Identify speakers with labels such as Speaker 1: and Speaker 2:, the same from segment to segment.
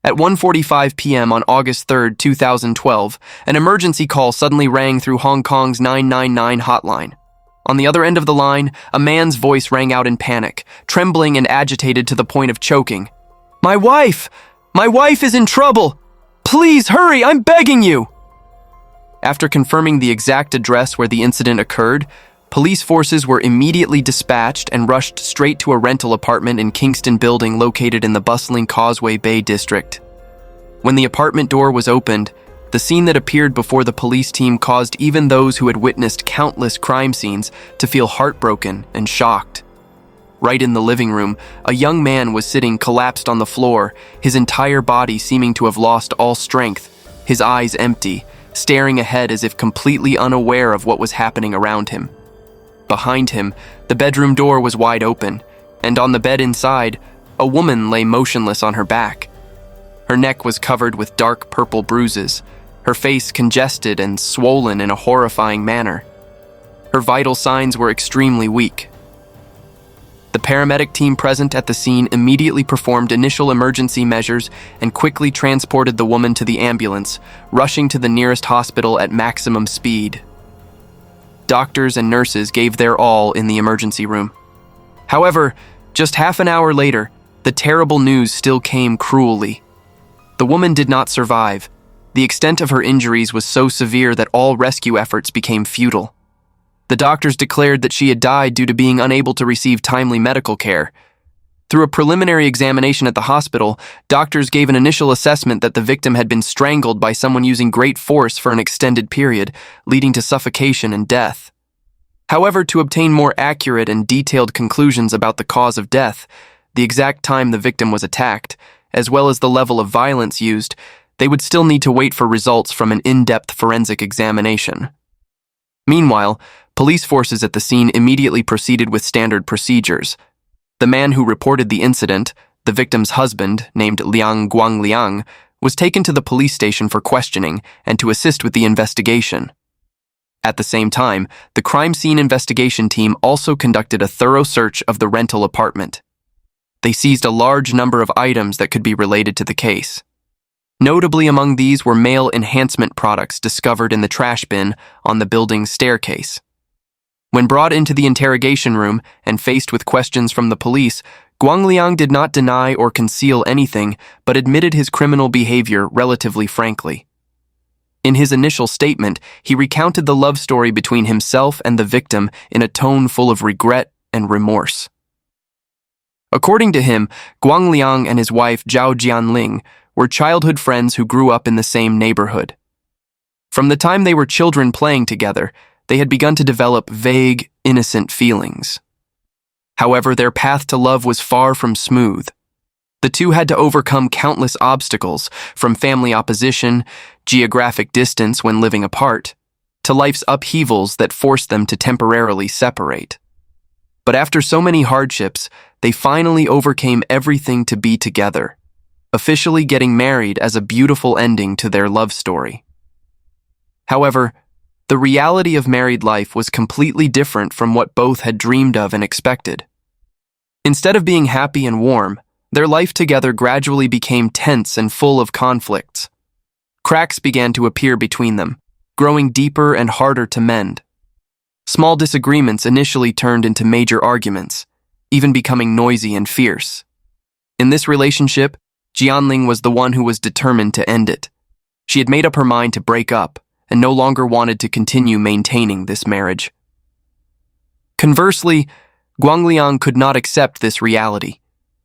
Speaker 1: At 1:45 p.m. on August 3, 2012, an emergency call suddenly rang through Hong Kong's 999 hotline. On the other end of the line, a man's voice rang out in panic, trembling and agitated to the point of choking. "My wife! My wife is in trouble! Please hurry, I'm begging you!" After confirming the exact address where the incident occurred, police forces were immediately dispatched and rushed straight to a rental apartment in Kingston Building located in the bustling Causeway Bay district. When the apartment door was opened, the scene that appeared before the police team caused even those who had witnessed countless crime scenes to feel heartbroken and shocked. Right in the living room, a young man was sitting collapsed on the floor, his entire body seeming to have lost all strength, his eyes empty, staring ahead as if completely unaware of what was happening around him. Behind him, the bedroom door was wide open, and on the bed inside, a woman lay motionless on her back. Her neck was covered with dark purple bruises, her face congested and swollen in a horrifying manner. Her vital signs were extremely weak. The paramedic team present at the scene immediately performed initial emergency measures and quickly transported the woman to the ambulance, rushing to the nearest hospital at maximum speed. Doctors and nurses gave their all in the emergency room. However, just half an hour later, the terrible news still came cruelly. The woman did not survive. The extent of her injuries was so severe that all rescue efforts became futile. The doctors declared that she had died due to being unable to receive timely medical care. Through a preliminary examination at the hospital, doctors gave an initial assessment that the victim had been strangled by someone using great force for an extended period, leading to suffocation and death. However, to obtain more accurate and detailed conclusions about the cause of death, the exact time the victim was attacked, as well as the level of violence used, they would still need to wait for results from an in-depth forensic examination. Meanwhile, police forces at the scene immediately proceeded with standard procedures. The man who reported the incident, the victim's husband, named Guang, was taken to the police station for questioning and to assist with the investigation. At the same time, the crime scene investigation team also conducted a thorough search of the rental apartment. They seized a large number of items that could be related to the case. Notably among these were male enhancement products discovered in the trash bin on the building's staircase. When brought into the interrogation room and faced with questions from the police, Guang did not deny or conceal anything, but admitted his criminal behavior relatively frankly. In his initial statement, he recounted the love story between himself and the victim in a tone full of regret and remorse. According to him, Guang and his wife Zhao Jianling were childhood friends who grew up in the same neighborhood. From the time they were children playing together, they had begun to develop vague, innocent feelings. However, their path to love was far from smooth. The two had to overcome countless obstacles, from family opposition, geographic distance when living apart, to life's upheavals that forced them to temporarily separate. But after so many hardships, they finally overcame everything to be together, officially getting married as a beautiful ending to their love story. However, the reality of married life was completely different from what both had dreamed of and expected. Instead of being happy and warm, their life together gradually became tense and full of conflicts. Cracks began to appear between them, growing deeper and harder to mend. Small disagreements initially turned into major arguments, even becoming noisy and fierce. In this relationship, Jianling was the one who was determined to end it. She had made up her mind to break up and no longer wanted to continue maintaining this marriage. Conversely, Guang could not accept this reality.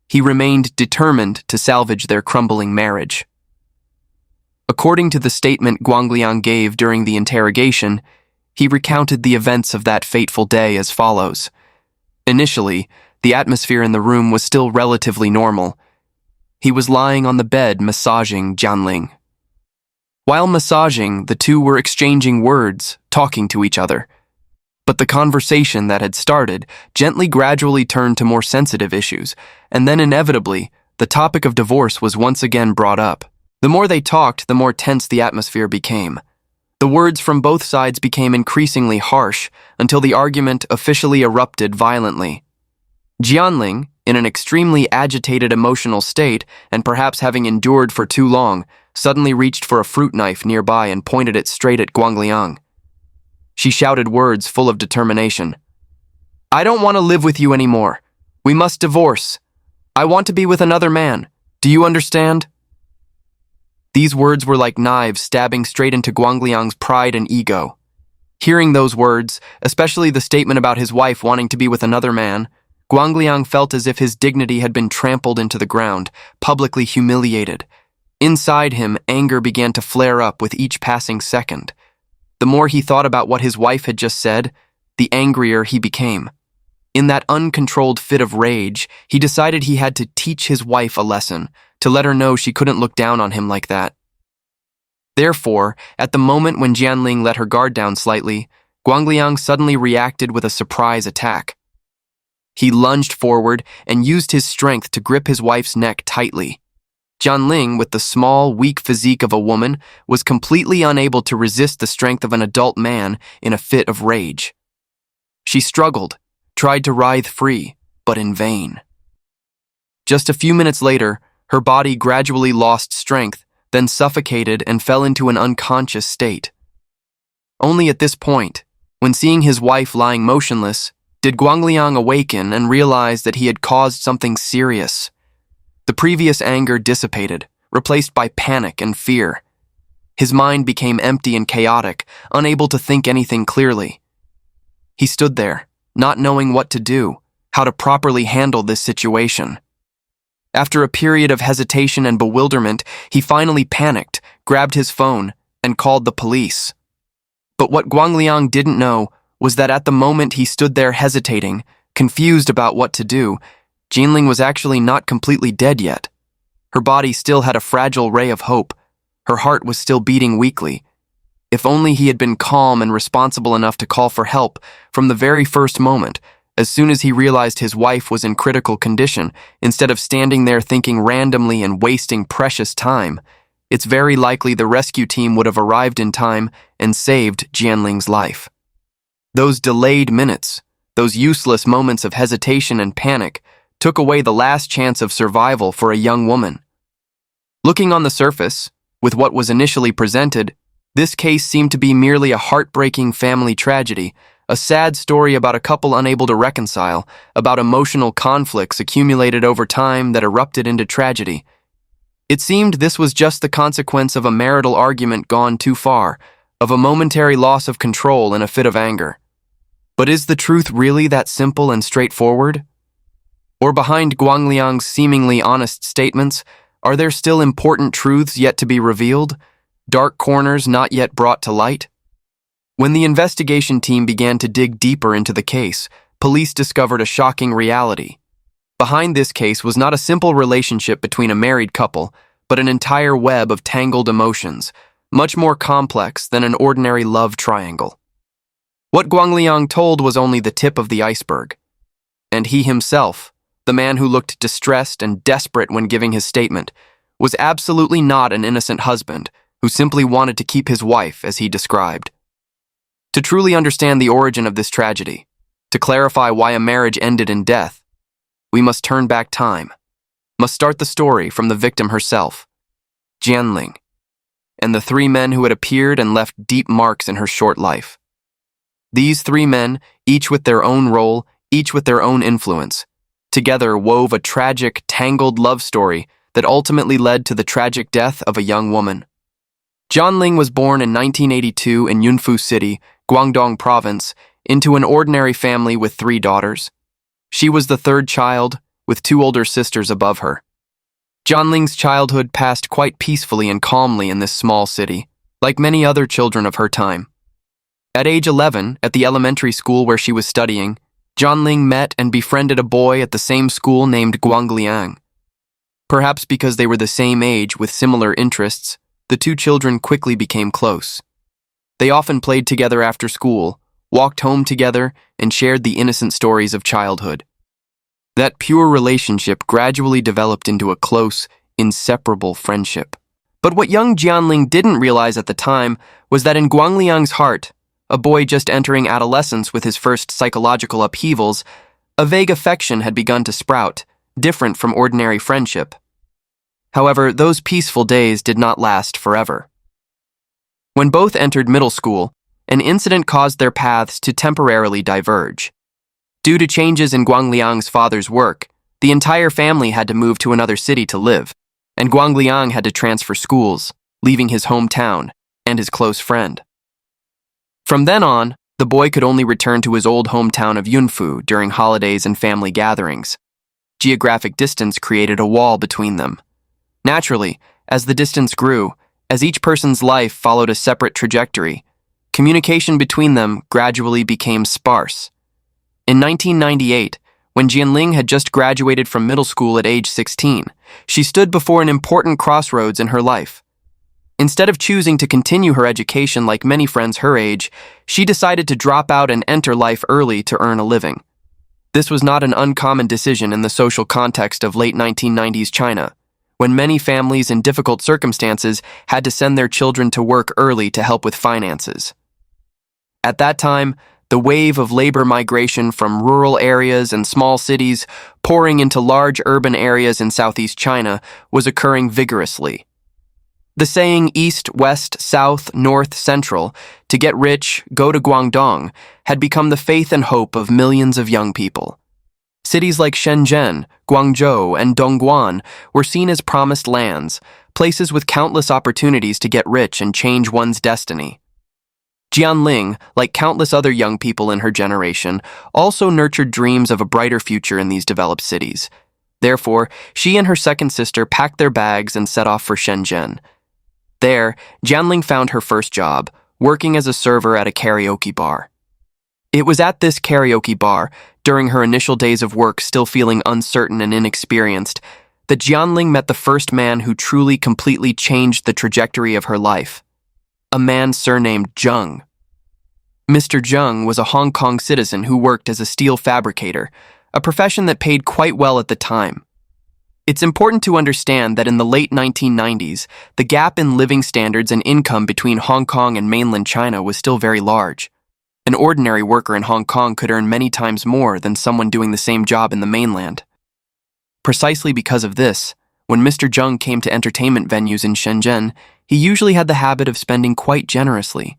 Speaker 1: He remained determined to salvage their crumbling marriage. According to the statement Guang gave during the interrogation, he recounted the events of that fateful day as follows. Initially, the atmosphere in the room was still relatively normal. He was lying on the bed massaging Jianling. While massaging, the two were exchanging words, talking to each other. But the conversation that had started gently gradually turned to more sensitive issues, and then inevitably, the topic of divorce was once again brought up. The more they talked, the more tense the atmosphere became. The words from both sides became increasingly harsh until the argument officially erupted violently. Jianling, in an extremely agitated emotional state and perhaps having endured for too long, suddenly reached for a fruit knife nearby and pointed it straight at Guang Leang. She shouted words full of determination. "I don't want to live with you anymore. We must divorce. I want to be with another man. Do you understand?" These words were like knives stabbing straight into Guang Liang's pride and ego. Hearing those words, especially the statement about his wife wanting to be with another man, Guang Liang felt as if his dignity had been trampled into the ground, publicly humiliated. Inside him, anger began to flare up with each passing second. The more he thought about what his wife had just said, the angrier he became. In that uncontrolled fit of rage, he decided he had to teach his wife a lesson, to let her know she couldn't look down on him like that. Therefore, at the moment when Jianling let her guard down slightly, Guang Liang suddenly reacted with a surprise attack. He lunged forward and used his strength to grip his wife's neck tightly. Jianling, with the small, weak physique of a woman, was completely unable to resist the strength of an adult man in a fit of rage. She struggled, tried to writhe free, but in vain. Just a few minutes later, her body gradually lost strength, then suffocated and fell into an unconscious state. Only at this point, when seeing his wife lying motionless, did Guang Liang awaken and realize that he had caused something serious. The previous anger dissipated, replaced by panic and fear. His mind became empty and chaotic, unable to think anything clearly. He stood there, not knowing what to do, how to properly handle this situation. After a period of hesitation and bewilderment, he finally panicked, grabbed his phone, and called the police. But what Guang Liang didn't know was that at the moment he stood there hesitating, confused about what to do, Jianling was actually not completely dead yet. Her body still had a fragile ray of hope. Her heart was still beating weakly. If only he had been calm and responsible enough to call for help from the very first moment, as soon as he realized his wife was in critical condition, instead of standing there thinking randomly and wasting precious time, it's very likely the rescue team would have arrived in time and saved Jianling's life. Those delayed minutes, those useless moments of hesitation and panic, took away the last chance of survival for a young woman. Looking on the surface, with what was initially presented, this case seemed to be merely a heartbreaking family tragedy, a sad story about a couple unable to reconcile, about emotional conflicts accumulated over time that erupted into tragedy. It seemed this was just the consequence of a marital argument gone too far, of a momentary loss of control in a fit of anger. But is the truth really that simple and straightforward? Or behind Guang Liang's seemingly honest statements, are there still important truths yet to be revealed? Dark corners not yet brought to light? When the investigation team began to dig deeper into the case, police discovered a shocking reality. Behind this case was not a simple relationship between a married couple, but an entire web of tangled emotions, much more complex than an ordinary love triangle. What Guang Liang told was only the tip of the iceberg. And he himself, the man who looked distressed and desperate when giving his statement, was absolutely not an innocent husband who simply wanted to keep his wife as he described. To truly understand the origin of this tragedy, to clarify why a marriage ended in death, we must turn back time, must start the story from the victim herself, Jianling, and the three men who had appeared and left deep marks in her short life. These three men, each with their own role, each with their own influence, together wove a tragic, tangled love story that ultimately led to the tragic death of a young woman. Jianling was born in 1982 in Yunfu City, Guangdong Province, into an ordinary family with 3 daughters. She was the third child, with 2 older sisters above her. Jianling's childhood passed quite peacefully and calmly in this small city, like many other children of her time. At age 11, at the elementary school where she was studying, Jianling met and befriended a boy at the same school named Guang Liang. Perhaps because they were the same age with similar interests, the 2 children quickly became close. They often played together after school, walked home together, and shared the innocent stories of childhood. That pure relationship gradually developed into a close, inseparable friendship. But what young Jianling didn't realize at the time was that in Guang Liang's heart, a boy just entering adolescence with his first psychological upheavals, a vague affection had begun to sprout, different from ordinary friendship. However, those peaceful days did not last forever. When both entered middle school, an incident caused their paths to temporarily diverge. Due to changes in Guang Liang's father's work, the entire family had to move to another city to live, and Guang Liang had to transfer schools, leaving his hometown and his close friend. From then on, the boy could only return to his old hometown of Yunfu during holidays and family gatherings. Geographic distance created a wall between them. Naturally, as the distance grew, as each person's life followed a separate trajectory, communication between them gradually became sparse. In 1998, when Jianling had just graduated from middle school at age 16, she stood before an important crossroads in her life. Instead of choosing to continue her education like many friends her age, she decided to drop out and enter life early to earn a living. This was not an uncommon decision in the social context of late 1990s China, when many families in difficult circumstances had to send their children to work early to help with finances. At that time, the wave of labor migration from rural areas and small cities pouring into large urban areas in Southeast China was occurring vigorously. The saying East, West, South, North, Central, to get rich, go to Guangdong, had become the faith and hope of millions of young people. Cities like Shenzhen, Guangzhou, and Dongguan were seen as promised lands, places with countless opportunities to get rich and change one's destiny. Jianling, like countless other young people in her generation, also nurtured dreams of a brighter future in these developed cities. Therefore, she and her second sister packed their bags and set off for Shenzhen. There, Jianling found her first job, working as a server at a karaoke bar. It was at this karaoke bar, during her initial days of work still feeling uncertain and inexperienced, that Jianling met the first man who truly completely changed the trajectory of her life. A man surnamed Zhang. Mr. Zhang was a Hong Kong citizen who worked as a steel fabricator, a profession that paid quite well at the time. It's important to understand that in the late 1990s, the gap in living standards and income between Hong Kong and mainland China was still very large. An ordinary worker in Hong Kong could earn many times more than someone doing the same job in the mainland. Precisely because of this, when Mr. Zhang came to entertainment venues in Shenzhen, he usually had the habit of spending quite generously.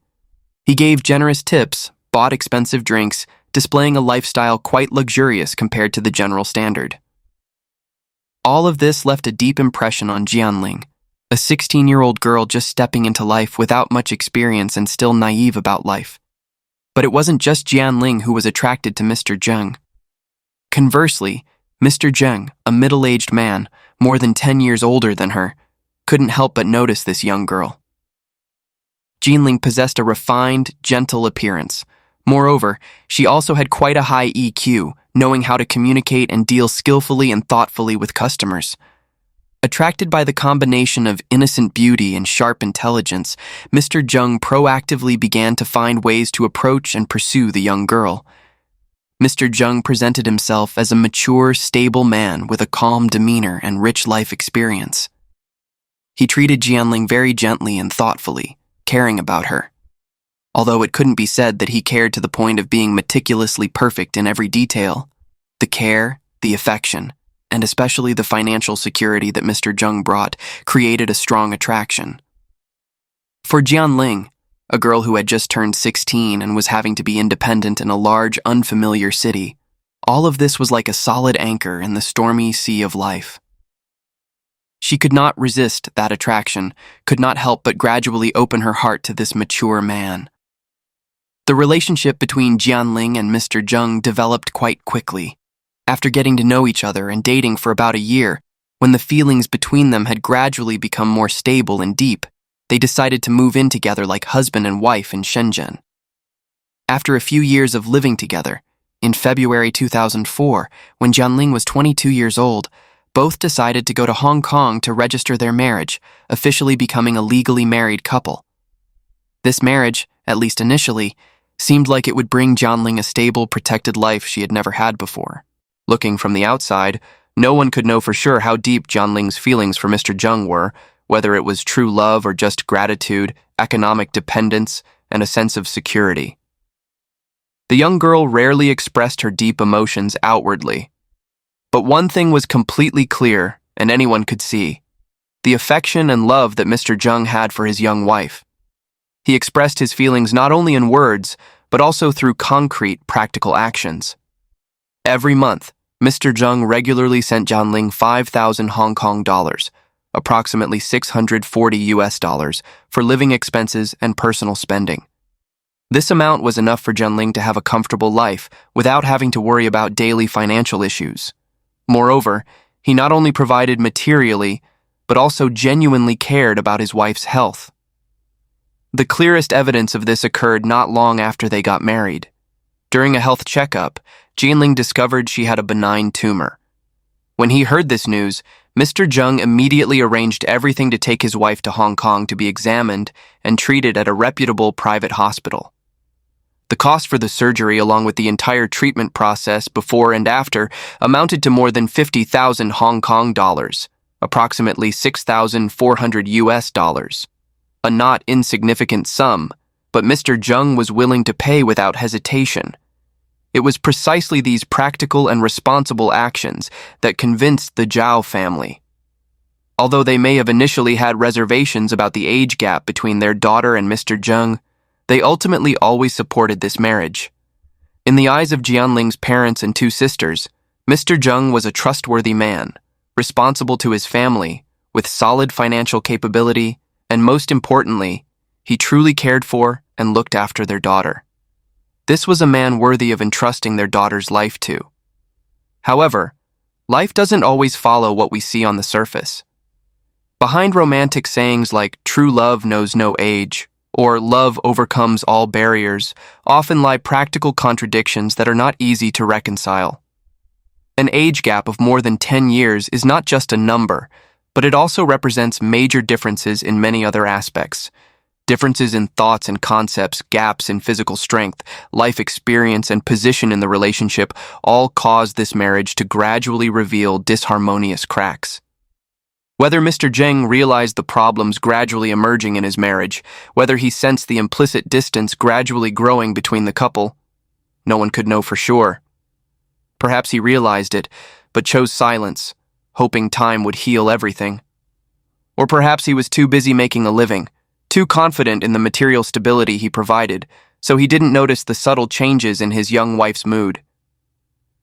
Speaker 1: He gave generous tips, bought expensive drinks, displaying a lifestyle quite luxurious compared to the general standard. All of this left a deep impression on Jianling, a 16-year-old girl just stepping into life without much experience and still naive about life. But it wasn't just Jianling who was attracted to Mr. Zhang. Conversely, Mr. Zhang, a middle-aged man, more than 10 years older than her, couldn't help but notice this young girl. Jianling possessed a refined, gentle appearance. Moreover, she also had quite a high EQ, knowing how to communicate and deal skillfully and thoughtfully with customers. Attracted by the combination of innocent beauty and sharp intelligence, Mr. Zhang proactively began to find ways to approach and pursue the young girl. Mr. Zhang presented himself as a mature, stable man with a calm demeanor and rich life experience. He treated Jianling very gently and thoughtfully, caring about her. Although it couldn't be said that he cared to the point of being meticulously perfect in every detail, the care, the affection, and especially the financial security that Mr. Zhang brought created a strong attraction. For Jianling, a girl who had just turned 16 and was having to be independent in a large, unfamiliar city, all of this was like a solid anchor in the stormy sea of life. She could not resist that attraction, could not help but gradually open her heart to this mature man. The relationship between Jianling and Mr. Zhang developed quite quickly. After getting to know each other and dating for about a year, when the feelings between them had gradually become more stable and deep, they decided to move in together like husband and wife in Shenzhen. After a few years of living together, in February 2004, when Jianling was 22 years old, both decided to go to Hong Kong to register their marriage, officially becoming a legally married couple. This marriage, at least initially, seemed like it would bring Jianling a stable, protected life she had never had before. Looking from the outside, no one could know for sure how deep Jianling's feelings for Mr. Zhang were, whether it was true love or just gratitude, economic dependence, and a sense of security. The young girl rarely expressed her deep emotions outwardly, But one thing was completely clear, and anyone could see: the affection and love that Mr. Zhang had for his young wife. He expressed his feelings not only in words, but also through concrete, practical actions. Every month, Mr. Zhang regularly sent Jianling 5,000 Hong Kong dollars, approximately 640 US dollars, for living expenses and personal spending. This amount was enough for Jianling to have a comfortable life without having to worry about daily financial issues. Moreover, he not only provided materially, but also genuinely cared about his wife's health. The clearest evidence of this occurred not long after they got married. During a health checkup, Jianling discovered she had a benign tumor. When he heard this news, Mr. Zhang immediately arranged everything to take his wife to Hong Kong to be examined and treated at a reputable private hospital. The cost for the surgery, along with the entire treatment process before and after, amounted to more than 50,000 Hong Kong dollars, approximately 6,400 US dollars. A not insignificant sum, but Mr. Zhang was willing to pay without hesitation. It was precisely these practical and responsible actions that convinced the Zhao family. Although they may have initially had reservations about the age gap between their daughter and Mr. Zhang, they ultimately always supported this marriage. In the eyes of Jianling's parents and two sisters, Mr. Zhang was a trustworthy man, responsible to his family, with solid financial capability, and most importantly, he truly cared for and looked after their daughter. This was a man worthy of entrusting their daughter's life to. However, life doesn't always follow what we see on the surface. Behind romantic sayings like "true love knows no age" or "love overcomes all barriers" often lie practical contradictions that are not easy to reconcile. An age gap of more than 10 years is not just a number, but it also represents major differences in many other aspects. Differences in thoughts and concepts, gaps in physical strength, life experience, and position in the relationship all cause this marriage to gradually reveal disharmonious cracks. Whether Mr. Zhang realized the problems gradually emerging in his marriage, whether he sensed the implicit distance gradually growing between the couple, no one could know for sure. Perhaps he realized it, but chose silence, hoping time would heal everything. Or perhaps he was too busy making a living, too confident in the material stability he provided, so he didn't notice the subtle changes in his young wife's mood.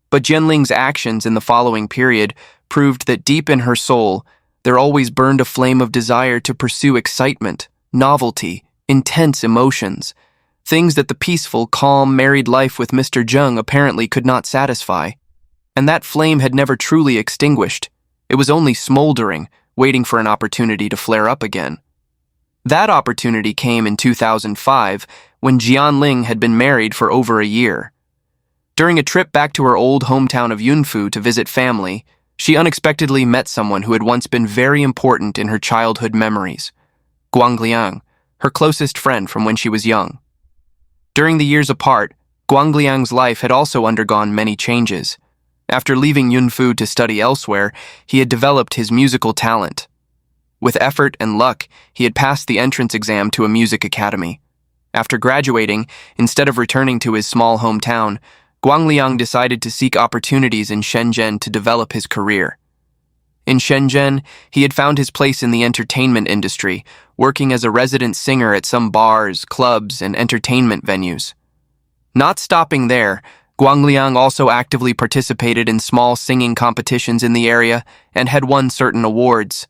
Speaker 1: But Jianling's actions in the following period proved that deep in her soul, there always burned a flame of desire to pursue excitement, novelty, intense emotions, things that the peaceful, calm, married life with Mr. Zhang apparently could not satisfy. And that flame had never truly extinguished. It was only smoldering, waiting for an opportunity to flare up again. That opportunity came in 2005, when Jianling had been married for over a year. During a trip back to her old hometown of Yunfu to visit family, she unexpectedly met someone who had once been very important in her childhood memories: Guang, her closest friend from when she was young. During the years apart, Guang life had also undergone many changes. After leaving Yunfu to study elsewhere, he had developed his musical talent. With effort and luck, he had passed the entrance exam to a music academy. After graduating, instead of returning to his small hometown, Guang decided to seek opportunities in Shenzhen to develop his career. In Shenzhen, he had found his place in the entertainment industry, working as a resident singer at some bars, clubs, and entertainment venues. Not stopping there, Guang also actively participated in small singing competitions in the area and had won certain awards.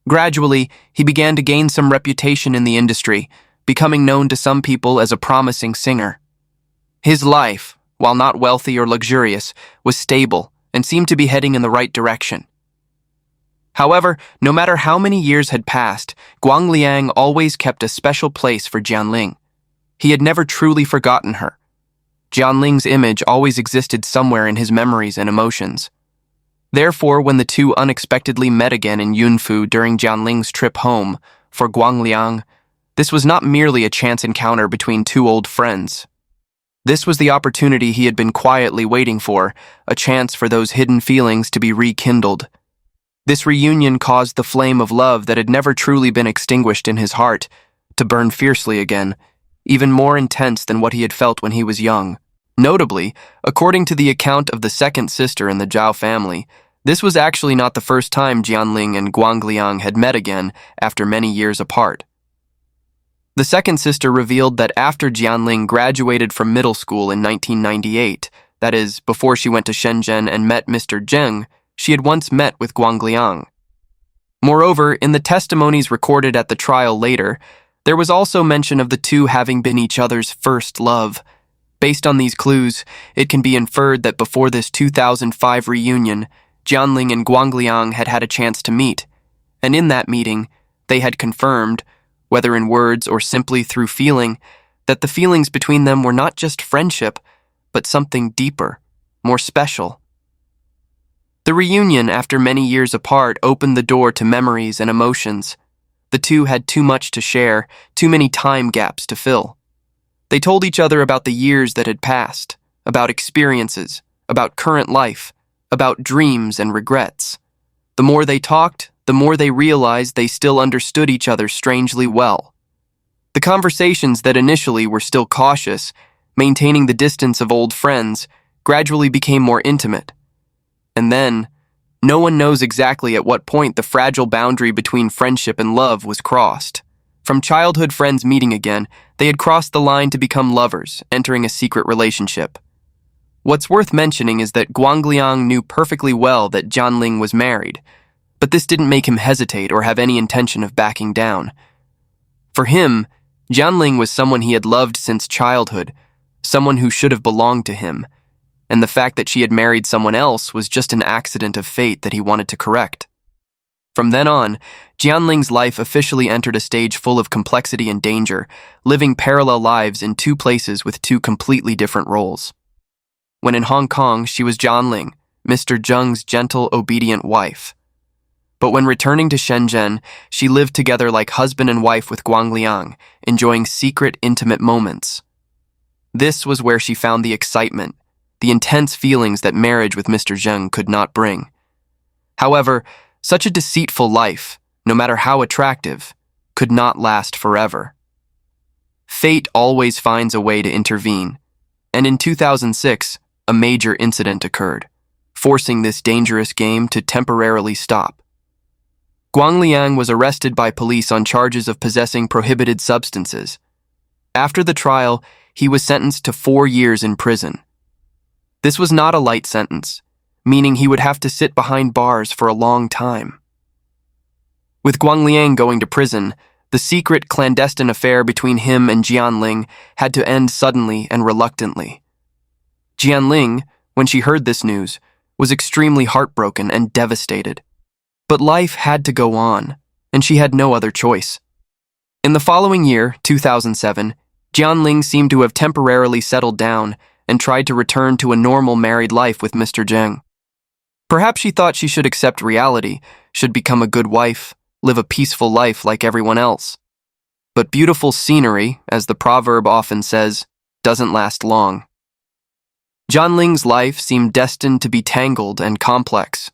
Speaker 1: Gradually, he began to gain some reputation in the industry, becoming known to some people as a promising singer. His life, while not wealthy or luxurious, was stable and seemed to be heading in the right direction. However, no matter how many years had passed, Guang always kept a special place for Jianling. He had never truly forgotten her. Jianling's image always existed somewhere in his memories and emotions. Therefore, when the two unexpectedly met again in Yunfu during Jianling's trip home, for Guang, this was not merely a chance encounter between two old friends. This was the opportunity he had been quietly waiting for, a chance for those hidden feelings to be rekindled. This reunion caused the flame of love that had never truly been extinguished in his heart to burn fiercely again, even more intense than what he had felt when he was young. Notably, according to the account of the second sister in the Zhao family, this was actually not the first time Jianling and Guang had met again after many years apart. The second sister revealed that after Jianling graduated from middle school in 1998, that is, before she went to Shenzhen and met Mr. Zheng, she had once met with Guang. Moreover, in the testimonies recorded at the trial later, there was also mention of the two having been each other's first love. Based on these clues, it can be inferred that before this 2005 reunion, Jianling and Guang had had a chance to meet, and in that meeting, they had confirmed, whether in words or simply through feeling, that the feelings between them were not just friendship, but something deeper, more special. The reunion, after many years apart, opened the door to memories and emotions. The two had too much to share, too many time gaps to fill. They told each other about the years that had passed, about experiences, about current life, about dreams and regrets. The more they talked, the more they realized they still understood each other strangely well. The conversations that initially were still cautious, maintaining the distance of old friends, gradually became more intimate. And then, no one knows exactly at what point the fragile boundary between friendship and love was crossed. From childhood friends meeting again, they had crossed the line to become lovers, entering a secret relationship. What's worth mentioning is that Guang knew perfectly well that Jianling was married, but this didn't make him hesitate or have any intention of backing down. For him, Jianling was someone he had loved since childhood, someone who should have belonged to him, and the fact that she had married someone else was just an accident of fate that he wanted to correct. From then on, Jianling's life officially entered a stage full of complexity and danger, living parallel lives in two places with two completely different roles. When in Hong Kong, she was Jianling, Mr. Zheng's gentle, obedient wife. But when returning to Shenzhen, she lived together like husband and wife with Guang, enjoying secret, intimate moments. This was where she found the excitement, the intense feelings that marriage with Mr. Zheng could not bring. However, such a deceitful life, no matter how attractive, could not last forever. Fate always finds a way to intervene, and in 2006, a major incident occurred, forcing this dangerous game to temporarily stop. Guang was arrested by police on charges of possessing prohibited substances. After the trial, he was sentenced to 4 years in prison. This was not a light sentence, meaning he would have to sit behind bars for a long time. With Guang going to prison, the secret, clandestine affair between him and Jianling had to end suddenly and reluctantly. Jianling, when she heard this news, was extremely heartbroken and devastated. But life had to go on, and she had no other choice. In the following year, 2007, Jianling seemed to have temporarily settled down and tried to return to a normal married life with Mr. Zheng. Perhaps she thought she should accept reality, should become a good wife, live a peaceful life like everyone else. But beautiful scenery, as the proverb often says, doesn't last long. Jianling's life seemed destined to be tangled and complex.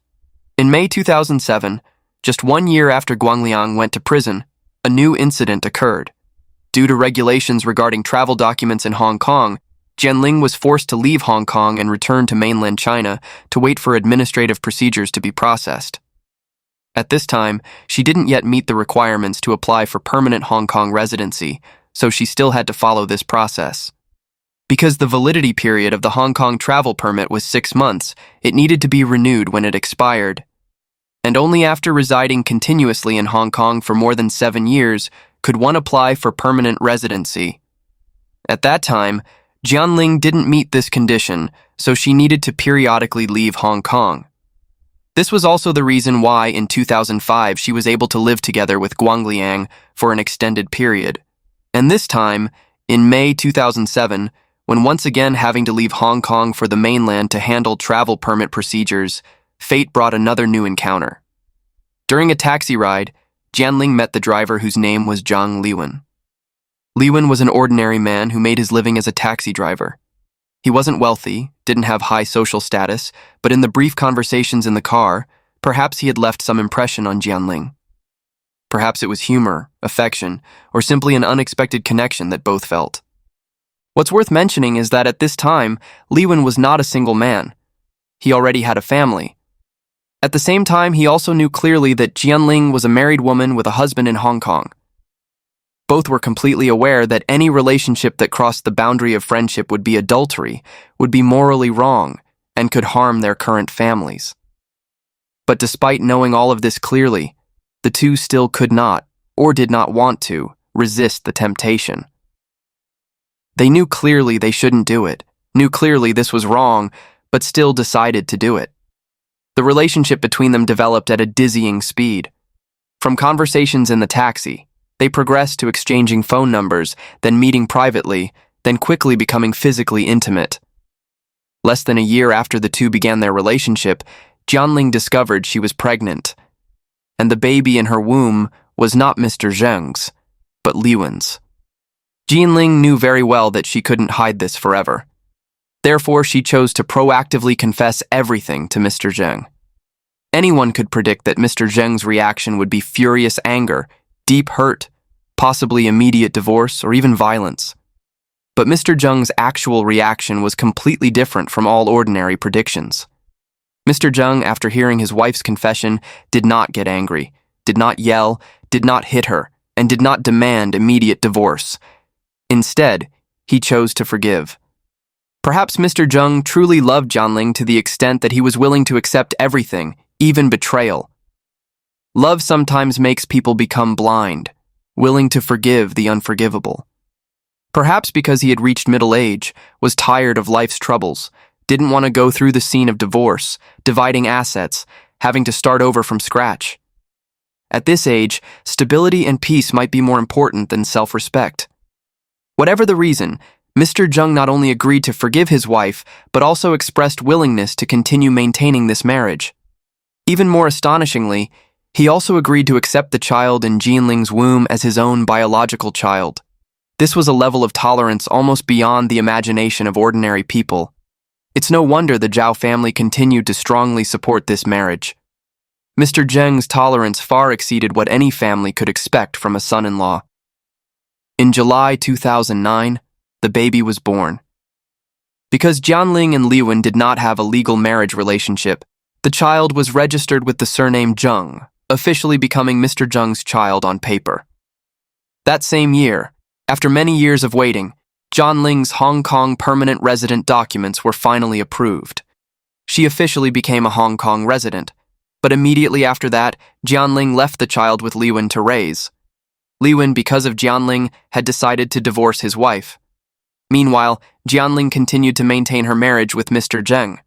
Speaker 1: In May 2007, just 1 year after Guang went to prison, a new incident occurred. Due to regulations regarding travel documents in Hong Kong, Jianling was forced to leave Hong Kong and return to mainland China to wait for administrative procedures to be processed. At this time, she didn't yet meet the requirements to apply for permanent Hong Kong residency, so she still had to follow this process. Because the validity period of the Hong Kong travel permit was 6 months, it needed to be renewed when it expired. And only after residing continuously in Hong Kong for more than 7 years could one apply for permanent residency. At that time, Jianling didn't meet this condition, so she needed to periodically leave Hong Kong. This was also the reason why, in 2005, she was able to live together with Guang for an extended period. And this time, in May 2007, when once again having to leave Hong Kong for the mainland to handle travel permit procedures, fate brought another new encounter. During a taxi ride, Jianling met the driver whose name was Zhang Liwen. Liwen was an ordinary man who made his living as a taxi driver. He wasn't wealthy, didn't have high social status, but in the brief conversations in the car, perhaps he had left some impression on Jianling. Perhaps it was humor, affection, or simply an unexpected connection that both felt. What's worth mentioning is that at this time, Liwen was not a single man. He already had a family. At the same time, he also knew clearly that Jianling was a married woman with a husband in Hong Kong. Both were completely aware that any relationship that crossed the boundary of friendship would be adultery, would be morally wrong, and could harm their current families. But despite knowing all of this clearly, the two still could not, or did not want to, resist the temptation. They knew clearly they shouldn't do it, knew clearly this was wrong, but still decided to do it. The relationship between them developed at a dizzying speed. From conversations in the taxi, they progressed to exchanging phone numbers, then meeting privately, then quickly becoming physically intimate. Less than a year after the two began their relationship, Jianling discovered she was pregnant, and the baby in her womb was not Mr. Zheng's, but Liwen's. Jianling knew very well that she couldn't hide this forever. Therefore, she chose to proactively confess everything to Mr. Zheng. Anyone could predict that Mr. Zheng's reaction would be furious anger, deep hurt, possibly immediate divorce, or even violence. But Mr. Zheng's actual reaction was completely different from all ordinary predictions. Mr. Zheng, after hearing his wife's confession, did not get angry, did not yell, did not hit her, and did not demand immediate divorce. Instead, he chose to forgive. Perhaps Mr. Zheng truly loved Jianling to the extent that he was willing to accept everything, even betrayal. Love sometimes makes people become blind, willing to forgive the unforgivable. Perhaps because he had reached middle age, was tired of life's troubles, didn't want to go through the scene of divorce, dividing assets, having to start over from scratch. At this age, stability and peace might be more important than self-respect. Whatever the reason, Mr. Zheng not only agreed to forgive his wife, but also expressed willingness to continue maintaining this marriage. Even more astonishingly, he also agreed to accept the child in Jianling's womb as his own biological child. This was a level of tolerance almost beyond the imagination of ordinary people. It's no wonder the Zhao family continued to strongly support this marriage. Mr. Zheng's tolerance far exceeded what any family could expect from a son-in-law. In July 2009, the baby was born. Because Jianling and Liwen did not have a legal marriage relationship, the child was registered with the surname Zheng, officially becoming Mr. Zheng's child on paper. That same year, after many years of waiting, Jianling's Hong Kong permanent resident documents were finally approved. She officially became a Hong Kong resident, but immediately after that, Jianling left the child with Liwen to raise. Liwen, because of Jianling, had decided to divorce his wife. Meanwhile, Jianling continued to maintain her marriage with Mr. Zheng.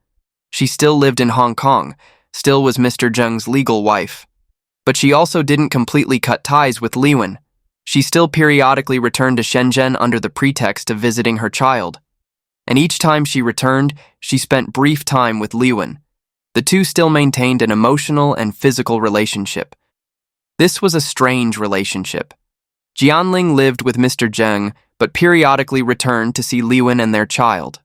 Speaker 1: She still lived in Hong Kong, still was Mr. Zheng's legal wife. But she also didn't completely cut ties with Liwen. She still periodically returned to Shenzhen under the pretext of visiting her child. And each time she returned, she spent brief time with Liwen. The two still maintained an emotional and physical relationship. This was a strange relationship. Jianling lived with Mr. Zheng, but periodically returned to see Liwen and their child.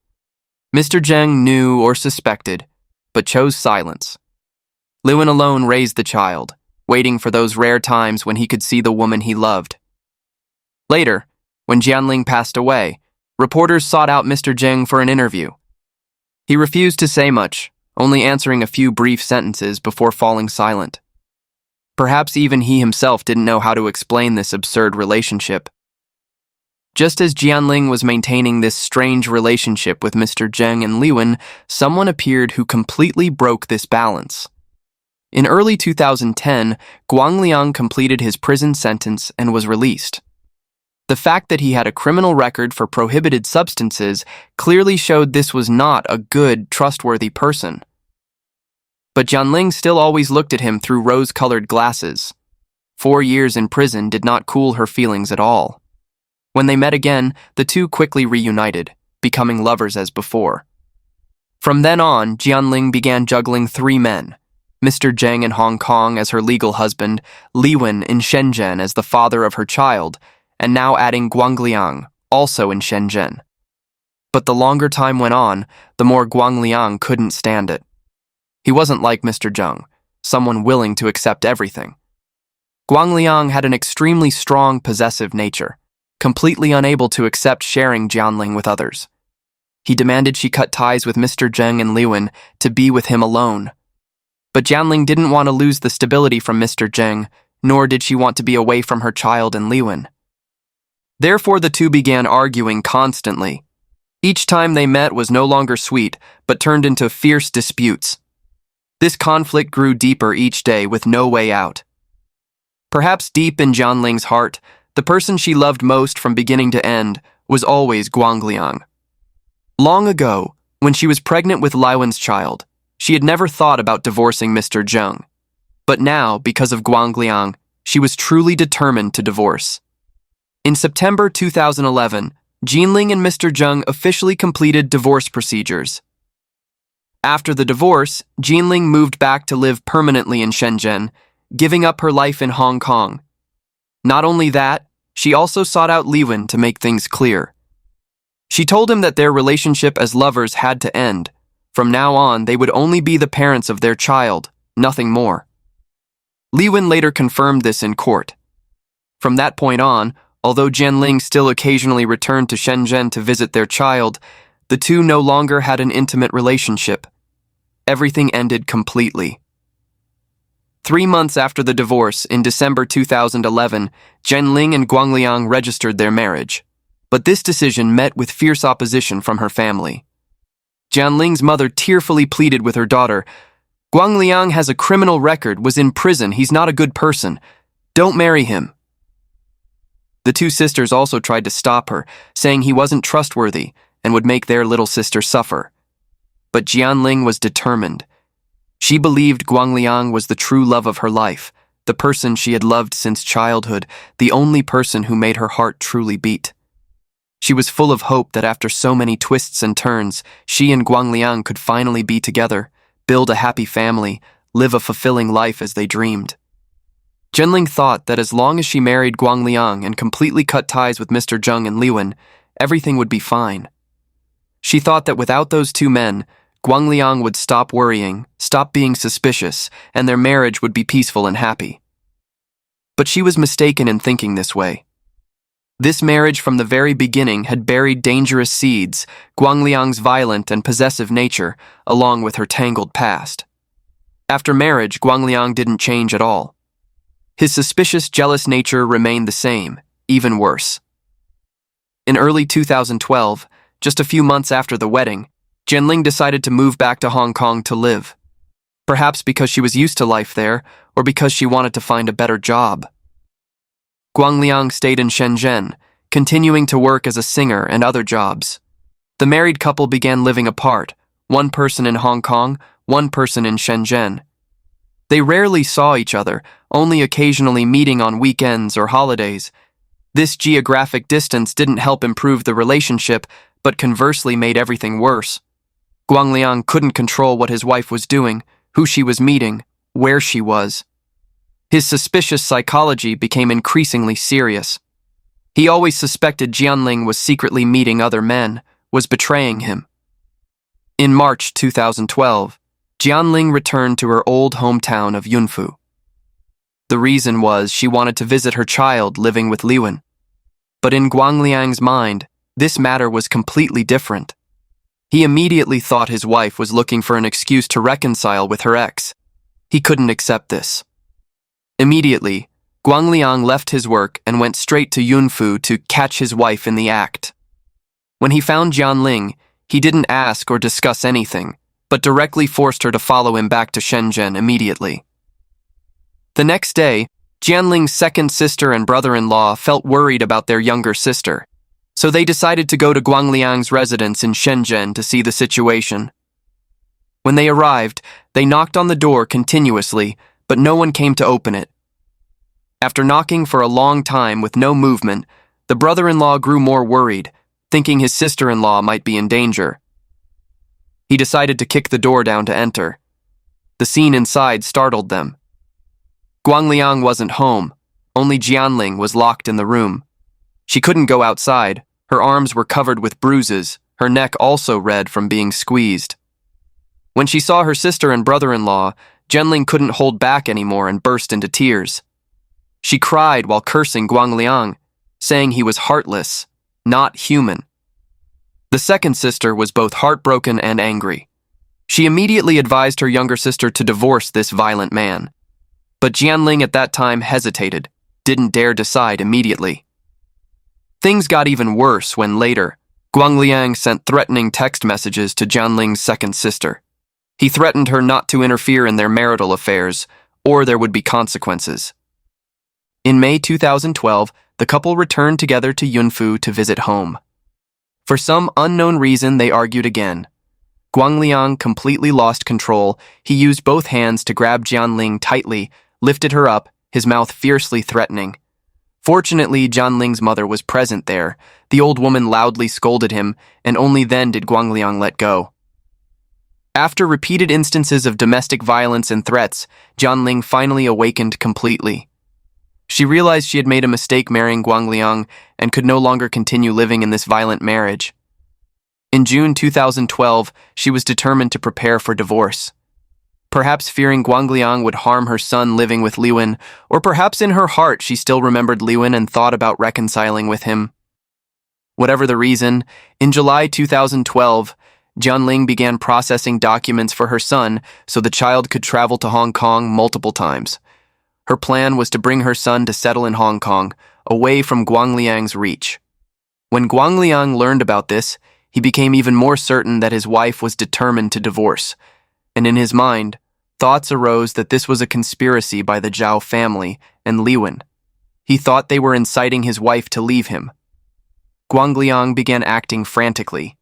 Speaker 1: Mr. Zheng knew or suspected, but chose silence. Liwen alone raised the child, waiting for those rare times when he could see the woman he loved. Later, when Jianling passed away, reporters sought out Mr. Zheng for an interview. He refused to say much, only answering a few brief sentences before falling silent. Perhaps even he himself didn't know how to explain this absurd relationship. Just as Jianling was maintaining this strange relationship with Mr. Zheng and Liwen, someone appeared who completely broke this balance. In early 2010, Guang Leang completed his prison sentence and was released. The fact that he had a criminal record for prohibited substances clearly showed this was not a good, trustworthy person. But Jianling still always looked at him through rose-colored glasses. 4 years in prison did not cool her feelings at all. When they met again, the two quickly reunited, becoming lovers as before. From then on, Jianling began juggling 3 men, Mr. Zheng in Hong Kong as her legal husband, Liwen in Shenzhen as the father of her child, and now adding Guang Liang, also in Shenzhen. But the longer time went on, the more Guang Liang couldn't stand it. He wasn't like Mr. Zheng, someone willing to accept everything. Guang Liang had an extremely strong possessive nature. completely unable to accept sharing Jianling with others. He demanded she cut ties with Mr. Zheng and Liwen to be with him alone. But Jianling didn't want to lose the stability from Mr. Zheng, nor did she want to be away from her child and Liwen. Therefore, the two began arguing constantly. Each time they met was no longer sweet, but turned into fierce disputes. This conflict grew deeper each day with no way out. Perhaps deep in Jianling's heart, the person she loved most from beginning to end was always Guang Liang. Long ago, when she was pregnant with Liwen's child, she had never thought about divorcing Mr. Zheng. But now, because of Guang Liang, she was truly determined to divorce. In September 2011, Jianling and Mr. Zheng officially completed divorce procedures. After the divorce, Jianling moved back to live permanently in Shenzhen, giving up her life in Hong Kong. Not only that, she also sought out Liwen to make things clear. She told him that their relationship as lovers had to end. From now on, they would only be the parents of their child, nothing more. Liwen later confirmed this in court. From that point on, although Jianling still occasionally returned to Shenzhen to visit their child, the two no longer had an intimate relationship. Everything ended completely. 3 months after the divorce, in December 2011, Jianling and Guang Liang registered their marriage. But this decision met with fierce opposition from her family. Jianling's mother tearfully pleaded with her daughter, "Guang Liang has a criminal record, was in prison, he's not a good person. Don't marry him." The two sisters also tried to stop her, saying he wasn't trustworthy and would make their little sister suffer. But Jianling was determined. She believed Guang Liang was the true love of her life, the person she had loved since childhood, the only person who made her heart truly beat. She was full of hope that after so many twists and turns, she and Guang Liang could finally be together, build a happy family, live a fulfilling life as they dreamed. Jianling thought that as long as she married Guang Liang and completely cut ties with Mr. Zheng and Liwen, everything would be fine. She thought that without those two men, Guang Liang would stop worrying, stop being suspicious, and their marriage would be peaceful and happy. But she was mistaken in thinking this way. This marriage from the very beginning had buried dangerous seeds, Guang Liang's violent and possessive nature, along with her tangled past. After marriage, Guang Liang didn't change at all. His suspicious, jealous nature remained the same, even worse. In early 2012, just a few months after the wedding, Jianling decided to move back to Hong Kong to live. Perhaps because she was used to life there, or because she wanted to find a better job. Guang Liang stayed in Shenzhen, continuing to work as a singer and other jobs. The married couple began living apart, one person in Hong Kong, one person in Shenzhen. They rarely saw each other, only occasionally meeting on weekends or holidays. This geographic distance didn't help improve the relationship, but conversely made everything worse. Guang Liang couldn't control what his wife was doing, who she was meeting, where she was. His suspicious psychology became increasingly serious. He always suspected Jianling was secretly meeting other men, was betraying him. In March 2012, Jianling returned to her old hometown of Yunfu. The reason was she wanted to visit her child living with Liwen. But in Guang Liang's mind, this matter was completely different. He immediately thought his wife was looking for an excuse to reconcile with her ex. He couldn't accept this. Immediately, Guang Liang left his work and went straight to Yunfu to catch his wife in the act. When he found Jianling, he didn't ask or discuss anything, but directly forced her to follow him back to Shenzhen immediately. The next day, Jianling's second sister and brother-in-law felt worried about their younger sister, so they decided to go to Guang Liang's residence in Shenzhen to see the situation. When they arrived, they knocked on the door continuously, but no one came to open it. After knocking for a long time with no movement, the brother-in-law grew more worried, thinking his sister-in-law might be in danger. He decided to kick the door down to enter. The scene inside startled them. Guang Liang wasn't home. Only Jianling was locked in the room. She couldn't go outside. Her arms were covered with bruises, her neck also red from being squeezed. When she saw her sister and brother-in-law, Jianling couldn't hold back anymore and burst into tears. She cried while cursing Guang Liang, saying he was heartless, not human. The second sister was both heartbroken and angry. She immediately advised her younger sister to divorce this violent man. But Jianling at that time hesitated, didn't dare decide immediately. Things got even worse when later, Leang sent threatening text messages to Jianling's second sister. He threatened her not to interfere in their marital affairs, or there would be consequences. In May 2012, the couple returned together to Yunfu to visit home. For some unknown reason, they argued again. Leang completely lost control. He used both hands to grab Jianling tightly, lifted her up, his mouth fiercely threatening. Fortunately, Jianling's mother was present there. The old woman loudly scolded him, and only then did Leang let go. After repeated instances of domestic violence and threats, Jianling finally awakened completely. She realized she had made a mistake marrying Leang and could no longer continue living in this violent marriage. In June 2012, she was determined to prepare for divorce. Perhaps fearing Leang would harm her son living with Liwen, or perhaps in her heart she still remembered Liwen and thought about reconciling with him. Whatever the reason, in July 2012, Jianling began processing documents for her son so the child could travel to Hong Kong multiple times. Her plan was to bring her son to settle in Hong Kong, away from Liang's reach. When Liang learned about this, he became even more certain that his wife was determined to divorce, and in his mind, thoughts arose that this was a conspiracy by the Zhao family and Liwen. He thought they were inciting his wife to leave him. Liang began acting frantically.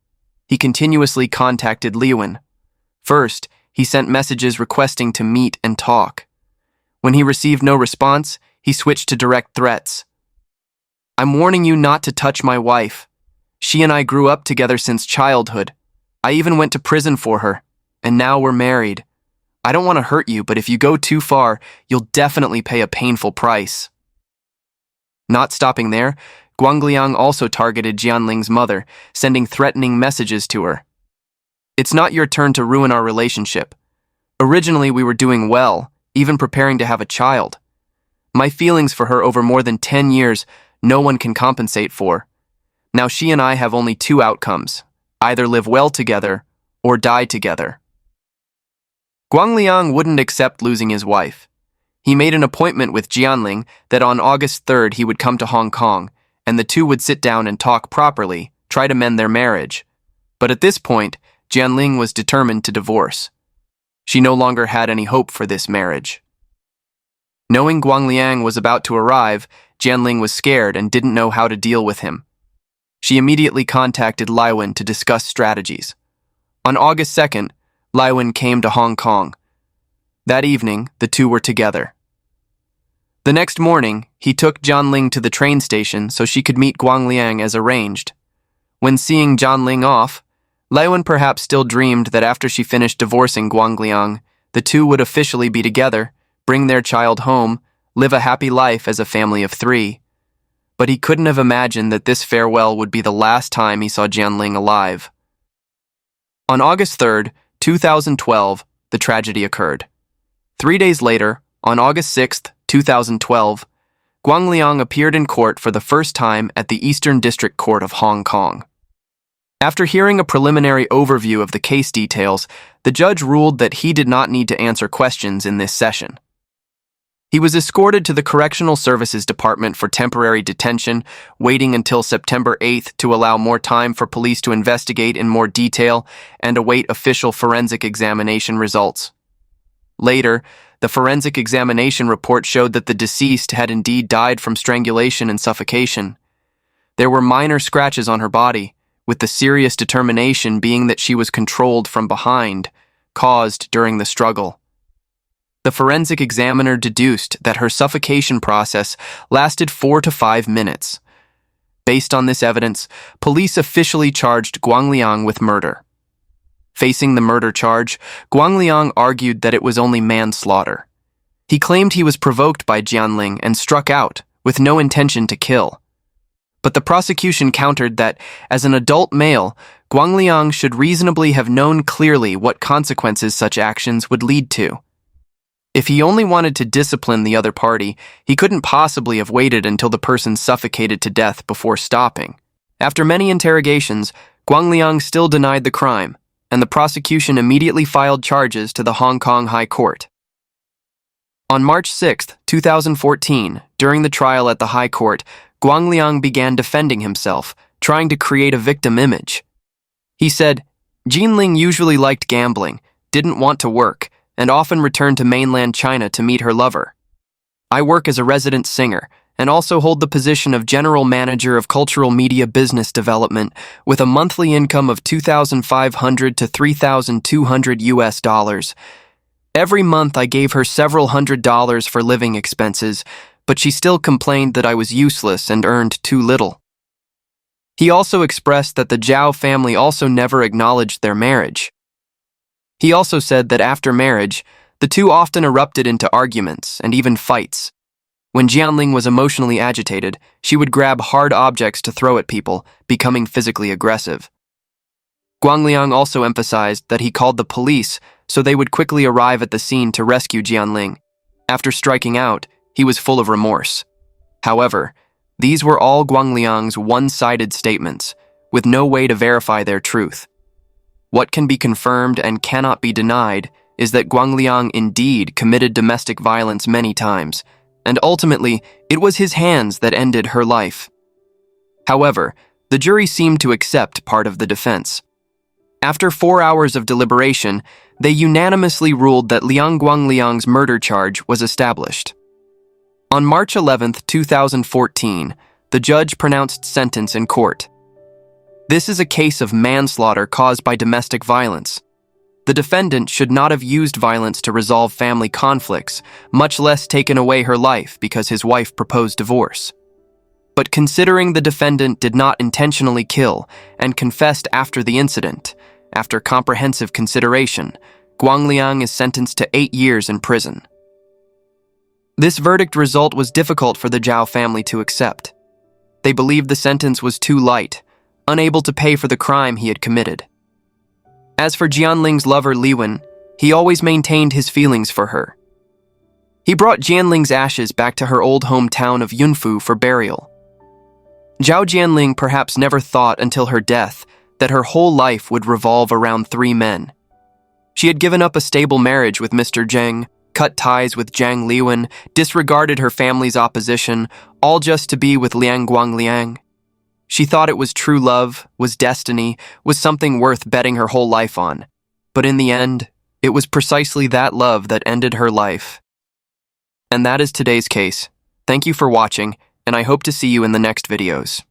Speaker 1: He continuously contacted Liwen. First, he sent messages requesting to meet and talk. When he received no response, he switched to direct threats. "I'm warning you not to touch my wife. She and I grew up together since childhood. I even went to prison for her, and now we're married. I don't want to hurt you, but if you go too far, you'll definitely pay a painful price." Not stopping there, Liang also targeted Jianling's mother, sending threatening messages to her. "It's not your turn to ruin our relationship. Originally, we were doing well, even preparing to have a child. My feelings for her over more than 10 years, no one can compensate for. Now she and I have only two outcomes, either live well together or die together." Liang wouldn't accept losing his wife. He made an appointment with Jianling that on August 3rd he would come to Hong Kong, and the two would sit down and talk properly, try to mend their marriage. But at this point, Jianling was determined to divorce. She no longer had any hope for this marriage. Knowing Liang was about to arrive, Jianling was scared and didn't know how to deal with him. She immediately contacted Liwen to discuss strategies. On August 2nd, Liwen came to Hong Kong. That evening, the two were together. The next morning, he took Jianling to the train station so she could meet Liang as arranged. When seeing Jianling off, Liwen perhaps still dreamed that after she finished divorcing Liang, the two would officially be together, bring their child home, live a happy life as a family of three. But he couldn't have imagined that this farewell would be the last time he saw Jianling alive. On August 3rd, 2012, the tragedy occurred. 3 days later, on August 6th, 2012, Liang appeared in court for the first time at the Eastern District Court of Hong Kong. After hearing a preliminary overview of the case details, the judge ruled that he did not need to answer questions in this session. He was escorted to the Correctional Services Department for temporary detention, waiting until September 8th to allow more time for police to investigate in more detail and await official forensic examination results. Later, the forensic examination report showed that the deceased had indeed died from strangulation and suffocation. There were minor scratches on her body, with the serious determination being that she was controlled from behind, caused during the struggle. The forensic examiner deduced that her suffocation process lasted 4 to 5 minutes. Based on this evidence, police officially charged Liang with murder. Facing the murder charge, Liang argued that it was only manslaughter. He claimed he was provoked by Jianling and struck out, with no intention to kill. But the prosecution countered that, as an adult male, Liang should reasonably have known clearly what consequences such actions would lead to. If he only wanted to discipline the other party, he couldn't possibly have waited until the person suffocated to death before stopping. After many interrogations, Guang Leang still denied the crime, and the prosecution immediately filed charges to the Hong Kong High Court. On March 6, 2014, during the trial at the High Court, Guang Leang began defending himself, trying to create a victim image. He said, "Jianling usually liked gambling, didn't want to work, and often returned to mainland China to meet her lover. I work as a resident singer and also hold the position of General Manager of Cultural Media Business Development with a monthly income of $2,500 to $3,200 US. Every month I gave her several $100s for living expenses, but she still complained that I was useless and earned too little." He also expressed that the Zhao family also never acknowledged their marriage. He also said that after marriage, the two often erupted into arguments and even fights. When Jianling was emotionally agitated, she would grab hard objects to throw at people, becoming physically aggressive. Guang Leang also emphasized that he called the police so they would quickly arrive at the scene to rescue Jianling. After striking out, he was full of remorse. However, these were all Guang Liang's one-sided statements, with no way to verify their truth. What can be confirmed and cannot be denied is that Guang Leang indeed committed domestic violence many times, and ultimately, it was his hands that ended her life. However, the jury seemed to accept part of the defense. After 4 hours of deliberation, they unanimously ruled that Guang Liang's murder charge was established. On March 11, 2014, the judge pronounced sentence in court. This is a case of manslaughter caused by domestic violence. The defendant should not have used violence to resolve family conflicts, much less taken away her life because his wife proposed divorce. But considering the defendant did not intentionally kill and confessed after the incident, after comprehensive consideration, Guang Leang is sentenced to 8 years in prison. This verdict result was difficult for the Zhao family to accept. They believed the sentence was too light, unable to pay for the crime he had committed. As for Jianling's lover Liwen, he always maintained his feelings for her. He brought Jianling's ashes back to her old hometown of Yunfu for burial. Zhao Jianling perhaps never thought until her death that her whole life would revolve around 3 men. She had given up a stable marriage with Mr. Zheng, cut ties with Zhang Liwen, disregarded her family's opposition, all just to be with Guang Liang. She thought it was true love, was destiny, was something worth betting her whole life on. But in the end, it was precisely that love that ended her life. And that is today's case. Thank you for watching, and I hope to see you in the next videos.